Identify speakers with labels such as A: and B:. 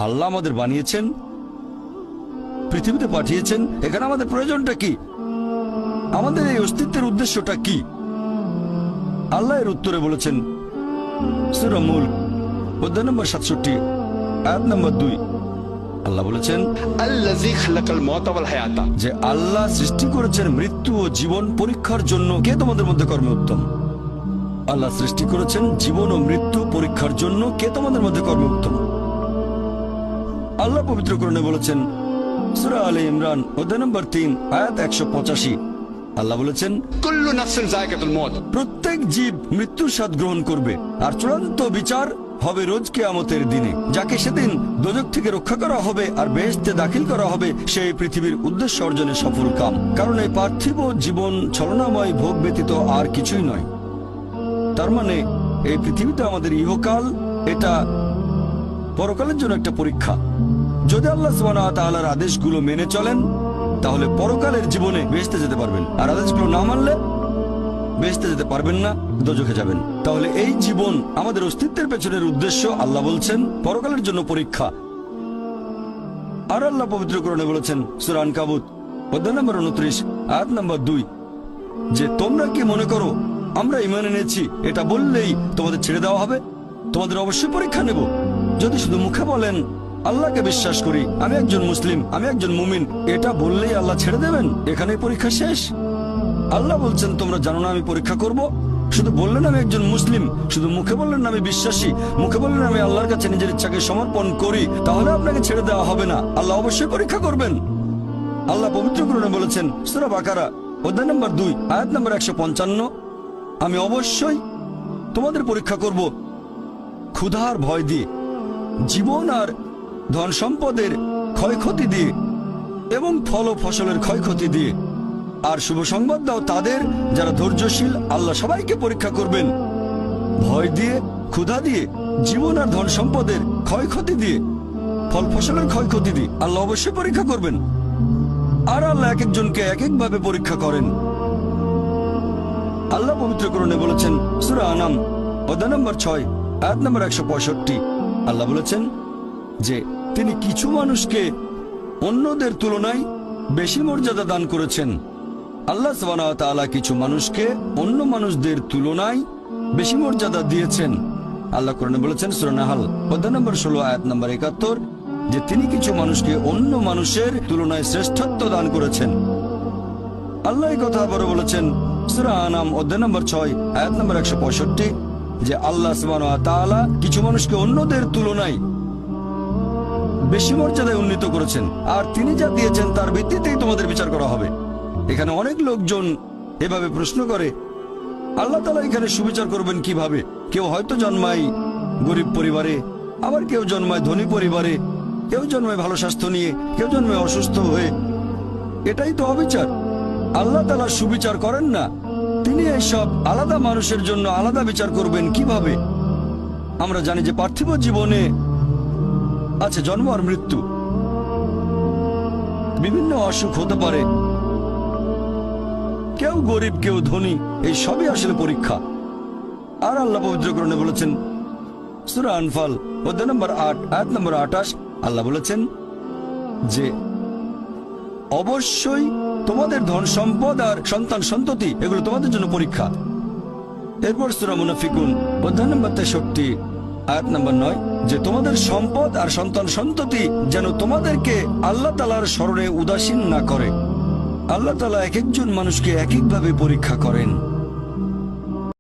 A: আল্লাহ আমাদের বানিয়েছেন, পৃথিবীতে পাঠিয়েছেন, এখানে আমাদের প্রয়োজনটা কি, আমাদের এই অস্তিত্বের উদ্দেশ্যটা কি? আল্লাহ এর উত্তরে বলেছেন সূরা মুলক অধ্যায় নম্বর 67 আয়াত নম্বর 2। আল্লাহ বলেছেন
B: আল্লাযী খালাকাল মাউতা ওয়াল হায়াতা,
A: যে আল্লাহ সৃষ্টি করেছেন মৃত্যু ও জীবন পরীক্ষার জন্য। কে তোমাদের মধ্যে কর্মে উত্তম? আল্লাহ সৃষ্টি করেছেন জীবন ও মৃত্যু পরীক্ষার জন্য। কে তোমাদের মধ্যে কর্মে উত্তম? আল্লাহ পবিত্র কোরআনে বলেছেন সূরা আলে ইমরান অধ্যায় নম্বর 3 আয়াত 185। আল্লাহ বলেছেন
B: কুল্লু নাফসিন যায়কাতুল মউত,
A: প্রত্যেক জীব মৃত্যুর স্বাদ গ্রহণ করবে, আর চূড়ান্ত বিচার হবে রোজ কিয়ামতের দিনে। যাকে সেদিন দোজখ থেকে রক্ষা করা হবে আর বেহেশতে দাখিল করা হবে, সেই পৃথিবীর উদ্দেশ্য অর্জনে সফল কাম। কারণ এই পার্থিব জীবন ছলনাময় ভোগ ব্যতীত আর কিছুই নয়। তার মানে এই পৃথিবীতে আমাদের ইহকাল, এটা পরকালের জন্য একটা পরীক্ষা। যদি আল্লাহ সুবহানাহু ওয়া তাআলার আদেশগুলো মেনে চলেন তাহলে পরকালের জীবনে বেহেশতে যেতে পারবেন, আর আদেশগুলো না মানলে বেহেশতে যেতে পারবেন না, দোজখে যাবেন। তাহলে এই জীবন আমাদের অস্তিত্বের পেছনের উদ্দেশ্য। আল্লাহ বলছেন পরকালের জন্য পরীক্ষা। আর আল্লাহ পবিত্র কোরআনে বলেছেন সূরা আনকাবুত অধ্যায় নম্বর 29 আয়াত নম্বর 2 যে তোমরা কি মনে করো আমরা ঈমান এনেছি এটা বললেই তোমাদের ছেড়ে দেওয়া হবে? তোমাদের অবশ্যই পরীক্ষা নেব। যদি শুধু মুখে বলেন আল্লাহকে বিশ্বাস করি, আমি একজন মুসলিম, আমি একজন মুমিন, এটা বললেই আল্লাহ ছেড়ে দেবেন? এখানেই পরীক্ষা শেষ? আল্লাহ বলছেন তোমরা জানো না আমি পরীক্ষা করব? শুধু বললেন আমি একজন মুসলিম, শুধু মুখে বললেন আমি বিশ্বাসী, মুখে বললেন আমি আল্লাহর কাছে নিজের ইচ্ছাকে সমর্পণ করি, তাহলে আপনাকে ছেড়ে দেওয়া হবে না। আল্লাহ অবশ্যই পরীক্ষা করবেন। আল্লাহ পবিত্র কোরআনে বলেছেন সূরা বাকারা অধ্যায় নম্বর 2 আয়াত নম্বর 155 আমি অবশ্যই তোমাদের পরীক্ষা করব ক্ষুধার ভয় দিয়ে, জীবন আর ধন সম্পদের ক্ষয়ক্ষতি দিয়ে, এবং ফল ও ফসলের ক্ষয়ক্ষতি দিয়ে। আর শুভ সংবাদ দাও তাদের যারা ধৈর্যশীল। আল্লাহ সবাইকে পরীক্ষা করবেন ভয় দিয়ে, ক্ষুধা দিয়ে, জীবন আর ধন সম্পদের ক্ষয়ক্ষতি দিয়ে, ফল ফসলের ক্ষয়ক্ষতি দিয়ে। আল্লাহ অবশ্যই পরীক্ষা করবেন। আর আল্লাহ এক একজনকে এক একভাবে পরীক্ষা করেন। আল্লাহ পবিত্র কোরআনে বলেছেন সূরা আনাম অধ্যায় নম্বর 6 আয়াত নম্বর 165। আল্লাহ বলেছেন যে তিনি কিছু মানুষকে অন্যদের তুলনায় বেশি মর্যাদা দান করেছেন। আল্লাহ সুবহানাহু ওয়া তাআলা কিছু মানুষকে অন্য মানুষদের তুলনায় বেশি মর্যাদা দিয়েছেন। আল্লাহ কোরআনে বলেছেন সূরা নাহল অধ্যায় নম্বর 16 আয়াত নম্বর 71 যে তিনি কিছু মানুষকে অন্য মানুষের তুলনায় শ্রেষ্ঠত্ব দান করেছেন। আল্লাহ এই কথা আবারও বলেছেন সূরা আনাম অধ্যায় নম্বর 6 আয়াত নম্বর 165 যে আল্লাহ সুবহানাহু ওয়া তাআলা কিছু মানুষকে অন্যদের তুলনায় বেশি মর্যাদায় উন্নীত করেছেন, আর তিনি যা দিয়েছেন তার ভিত্তিতেই তোমাদের বিচার করা হবে। এখানে অনেক লোকজন এভাবে প্রশ্ন করে আল্লাহ তাআলা এখানে সুবিচার করবেন কিভাবে? কেউ হয়তো জন্মায় গরিব পরিবারে, আবার কেউ জন্মায় ধনী পরিবারে, কেউ জন্মায় ভালো স্বাস্থ্য নিয়ে, কেউ জন্মায় অসুস্থ হয়ে। এটাই তো অবিচার। আল্লাহ তাআলা সুবিচার করেন না। তিনি এইসব আলাদা মানুষের জন্য আলাদা বিচার করবেন কিভাবে? আমরা জানি যে পার্থিব জীবনে আছে জন্ম আর মৃত্যু, বিভিন্ন অসুখ হতে পারে, কেউ গরিব কেউ ধনী, এই সবই আসলে পরীক্ষা। আর আল্লাহ পবিত্র কোরআনে বলেছেন সূরা আনফাল অধ্যায় নম্বর 8 আয়াত নম্বর 28 আল্লাহ বলেছেন যে অবশ্যই তোমাদের ধন সম্পদ আর সন্তান সন্ততি এগুলো তোমাদের জন্য পরীক্ষা। এরপর সূরা মুনাফিকুন অধ্যায় নম্বর 63 আয়াত নম্বর 9 যে তোমাদের সম্পদ আর সন্তান সন্ততি যেন তোমাদেরকে আল্লাহ তাআলার স্মরণে উদাসীন না করে। আল্লাহ তাআলা এক একজন মানুষকে এক একভাবে পরীক্ষা করেন।